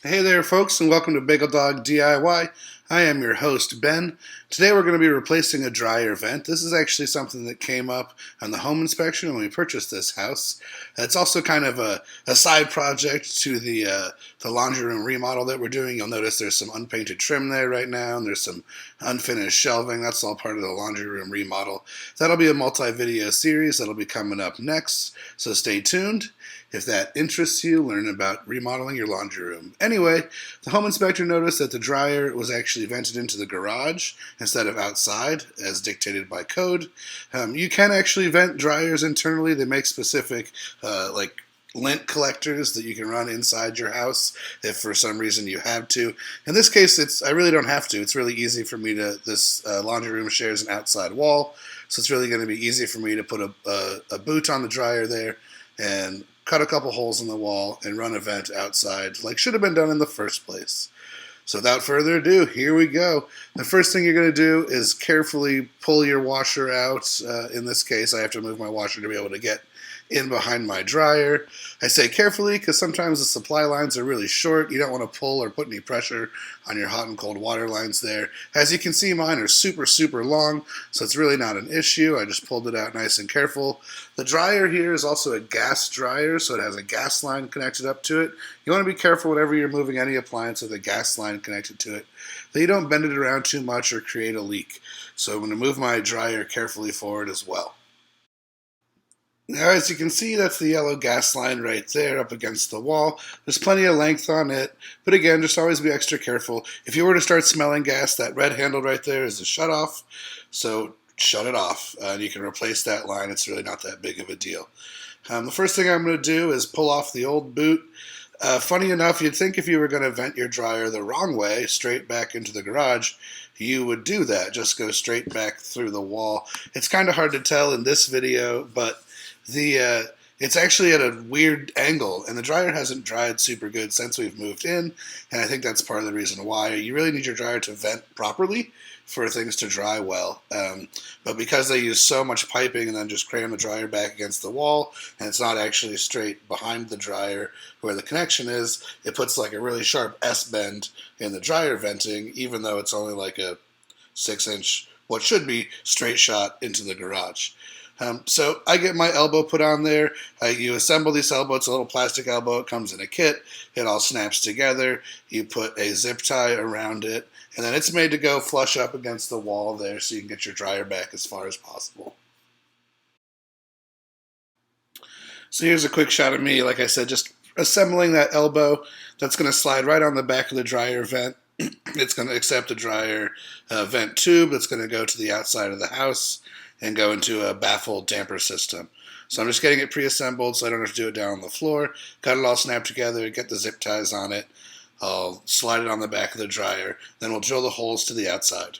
Hey there, folks, and welcome to Bagel Dog DIY. I am your host, Ben. Today we're going to be replacing a dryer vent. This is actually something that came up on the home inspection when we purchased this house. It's also kind of a side project to the laundry room remodel that we're doing. You'll notice there's some unpainted trim there right now, and there's some unfinished shelving. That's all part of the laundry room remodel. That'll be a multi-video series that'll be coming up next, so stay tuned. If that interests you, learn about remodeling your laundry room. Anyway, the home inspector noticed that the dryer was actually vented into the garage instead of outside, as dictated by code. You can actually vent dryers internally. They make specific, lint collectors that you can run inside your house if for some reason you have to. In this case, I really don't have to. It's really easy for me to. This laundry room shares an outside wall, so it's really going to be easy for me to put a boot on the dryer there and cut a couple holes in the wall, and run a vent outside like should have been done in the first place. So without further ado, here we go. The first thing you're going to do is carefully pull your washer out. In this case, I have to move my washer to be able to get in behind my dryer. I say carefully because sometimes the supply lines are really short. You don't want to pull or put any pressure on your hot and cold water lines there. As you can see, mine are super long, so it's really not an issue. I just pulled it out nice and careful. The dryer here is also a gas dryer, so it has a gas line connected up to it. You want to be careful whenever you're moving any appliance with a gas line connected to it that you don't bend it around too much or create a leak. So I'm going to move my dryer carefully forward as well. Now, as you can see, that's the yellow gas line right there up against the wall. There's plenty of length on it, but again, just always be extra careful. If you were to start smelling gas, that red handle right there is the shutoff, so shut it off, and you can replace that line. It's really not that big of a deal. The first thing I'm going to do is pull off the old boot. Funny enough, you'd think if you were going to vent your dryer the wrong way, straight back into the garage, you would do that. Just go straight back through the wall. It's kind of hard to tell in this video, but it's actually at a weird angle, and the dryer hasn't dried super good since we've moved in, and I think that's part of the reason why. You really need your dryer to vent properly for things to dry well, but because they use so much piping and then just cram the dryer back against the wall, and it's not actually straight behind the dryer where the connection is, it puts like a really sharp S-bend in the dryer venting, even though it's only like a 6-inch, what should be, straight shot into the garage. So I get my elbow put on there. You assemble this elbow. It's a little plastic elbow. It comes in a kit. It all snaps together. You put a zip tie around it, and then it's made to go flush up against the wall there so you can get your dryer back as far as possible. So here's a quick shot of me, like I said, just assembling that elbow. That's going to slide right on the back of the dryer vent. It's going to accept a dryer vent tube that's going to go to the outside of the house and go into a baffle damper system. So I'm just getting it pre-assembled so I don't have to do it down on the floor. Got it all snapped together, get the zip ties on it. I'll slide it on the back of the dryer. Then we'll drill the holes to the outside.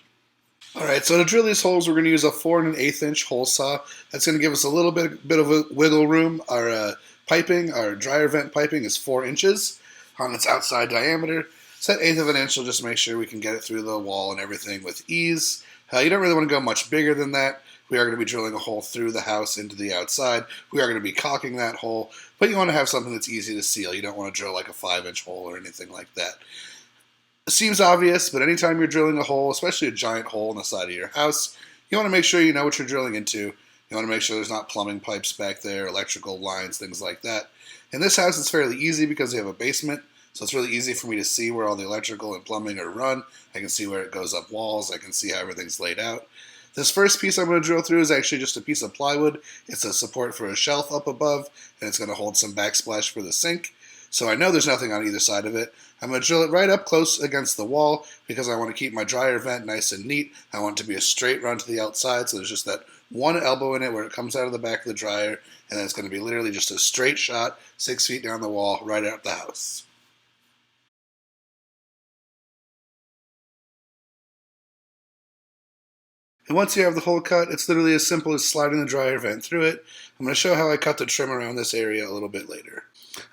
Alright, so to drill these holes, we're going to use a 4 1/8 inch hole saw. That's going to give us a little bit of a wiggle room. Our dryer vent piping is 4 inches on its outside diameter. So that 1/8 of an inch will just make sure we can get it through the wall and everything with ease. You don't really want to go much bigger than that. We are going to be drilling a hole through the house into the outside. We are going to be caulking that hole, but you want to have something that's easy to seal. You don't want to drill like a 5-inch hole or anything like that. It seems obvious, but anytime you're drilling a hole, especially a giant hole in the side of your house, you want to make sure you know what you're drilling into. You want to make sure there's not plumbing pipes back there, electrical lines, things like that. In this house, it's fairly easy because they have a basement, so it's really easy for me to see where all the electrical and plumbing are run. I can see where it goes up walls. I can see how everything's laid out. This first piece I'm going to drill through is actually just a piece of plywood. It's a support for a shelf up above, and it's going to hold some backsplash for the sink. So I know there's nothing on either side of it. I'm going to drill it right up close against the wall because I want to keep my dryer vent nice and neat. I want it to be a straight run to the outside, so there's just that one elbow in it where it comes out of the back of the dryer, and then it's going to be literally just a straight shot 6 feet down the wall right out the house. And once you have the hole cut, it's literally as simple as sliding the dryer vent through it. I'm going to show how I cut the trim around this area a little bit later.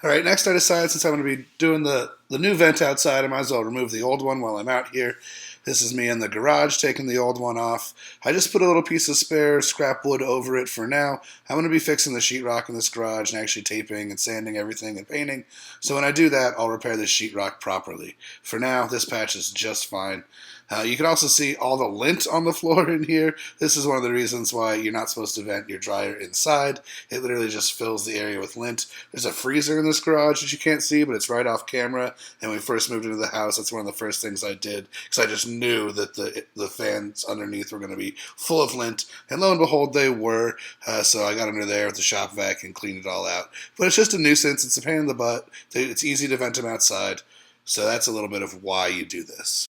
All right, next I decided since I'm going to be doing the new vent outside, I might as well remove the old one while I'm out here. This is me in the garage taking the old one off. I just put a little piece of spare scrap wood over it for now. I'm going to be fixing the sheetrock in this garage and actually taping and sanding everything and painting. So when I do that, I'll repair the sheetrock properly. For now, this patch is just fine. You can also see all the lint on the floor in here. This is one of the reasons why you're not supposed to vent your dryer inside. It literally just fills the area with lint. There's a freezer in this garage that you can't see, but it's right off camera. And when we first moved into the house, that's one of the first things I did because I just knew that the fans underneath were going to be full of lint. And lo and behold, they were. So I got under there with the shop vac and cleaned it all out. But it's just a nuisance. It's a pain in the butt. It's easy to vent them outside. So that's a little bit of why you do this.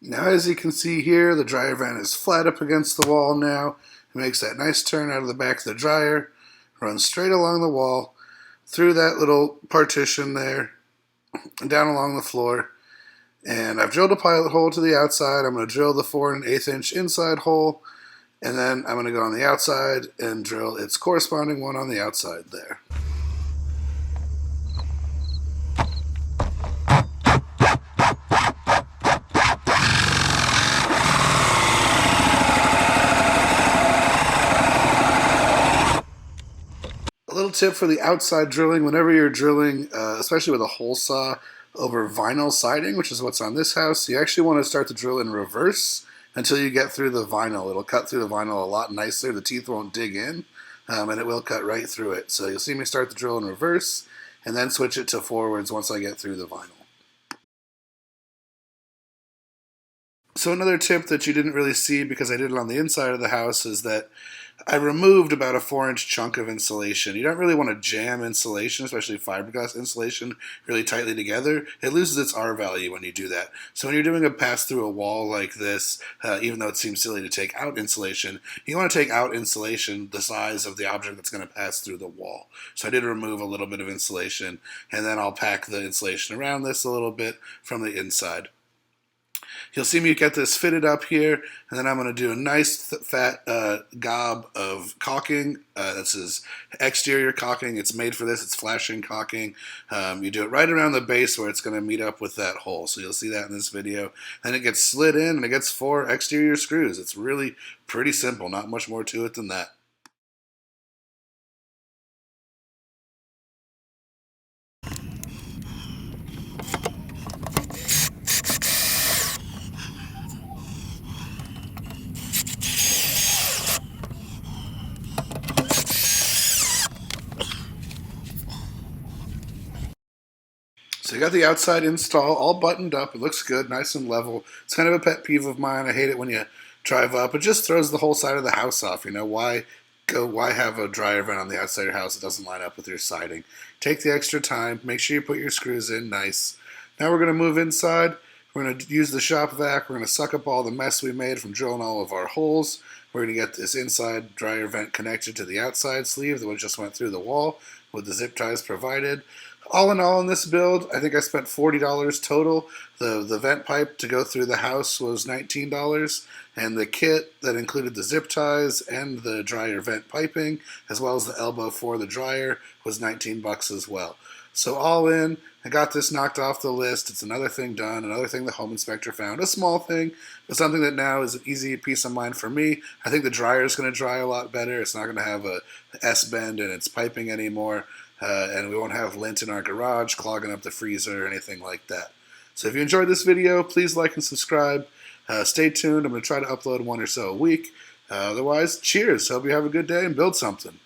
Now, as you can see here, the dryer vent is flat up against the wall now. It makes that nice turn out of the back of the dryer, runs straight along the wall, through that little partition there, and down along the floor. And I've drilled a pilot hole to the outside. I'm going to drill the 4 1/8 inch inside hole, and then I'm going to go on the outside and drill its corresponding one on the outside there. A little tip for the outside drilling: whenever you're drilling, especially with a hole saw over vinyl siding, which is what's on this house, you actually want to start to drill in reverse until you get through the vinyl. It'll cut through the vinyl a lot nicer. The teeth won't dig in, and it will cut right through it. So you'll see me start the drill in reverse and then switch it to forwards once I get through the vinyl. So another tip that you didn't really see because I did it on the inside of the house is that I removed about a 4-inch chunk of insulation. You don't really want to jam insulation, especially fiberglass insulation, really tightly together. It loses its R value when you do that. So when you're doing a pass through a wall like this, even though it seems silly to take out insulation, you want to take out insulation the size of the object that's going to pass through the wall. So I did remove a little bit of insulation, and then I'll pack the insulation around this a little bit from the inside. You'll see me get this fitted up here, and then I'm going to do a nice fat gob of caulking. This is exterior caulking. It's made for this. It's flashing caulking. You do it right around the base where it's going to meet up with that hole. So you'll see that in this video. Then it gets slid in, and it gets 4 exterior screws. It's really pretty simple. Not much more to it than that. So you got the outside install all buttoned up. It looks good, nice and level. It's kind of a pet peeve of mine. I hate it when you drive up. It just throws the whole side of the house off. You know, why have a dryer vent on the outside of your house that doesn't line up with your siding? Take the extra time. Make sure you put your screws in nice. Now we're going to move inside. We're going to use the shop vac. We're going to suck up all the mess we made from drilling all of our holes. We're going to get this inside dryer vent connected to the outside sleeve that just went through the wall with the zip ties provided. All in all, in this build, I think I spent $40 total. The vent pipe to go through the house was $19, and the kit that included the zip ties and the dryer vent piping, as well as the elbow for the dryer, was $19 as well. So all in, I got this knocked off the list. It's another thing done, another thing the home inspector found. A small thing, but something that now is an easy peace of mind for me. I think the dryer is going to dry a lot better. It's not going to have a S-bend in its piping anymore. And we won't have lint in our garage clogging up the freezer or anything like that. So if you enjoyed this video, please like and subscribe. Stay tuned. I'm going to try to upload 1 or so a week. Otherwise, cheers. Hope you have a good day and build something.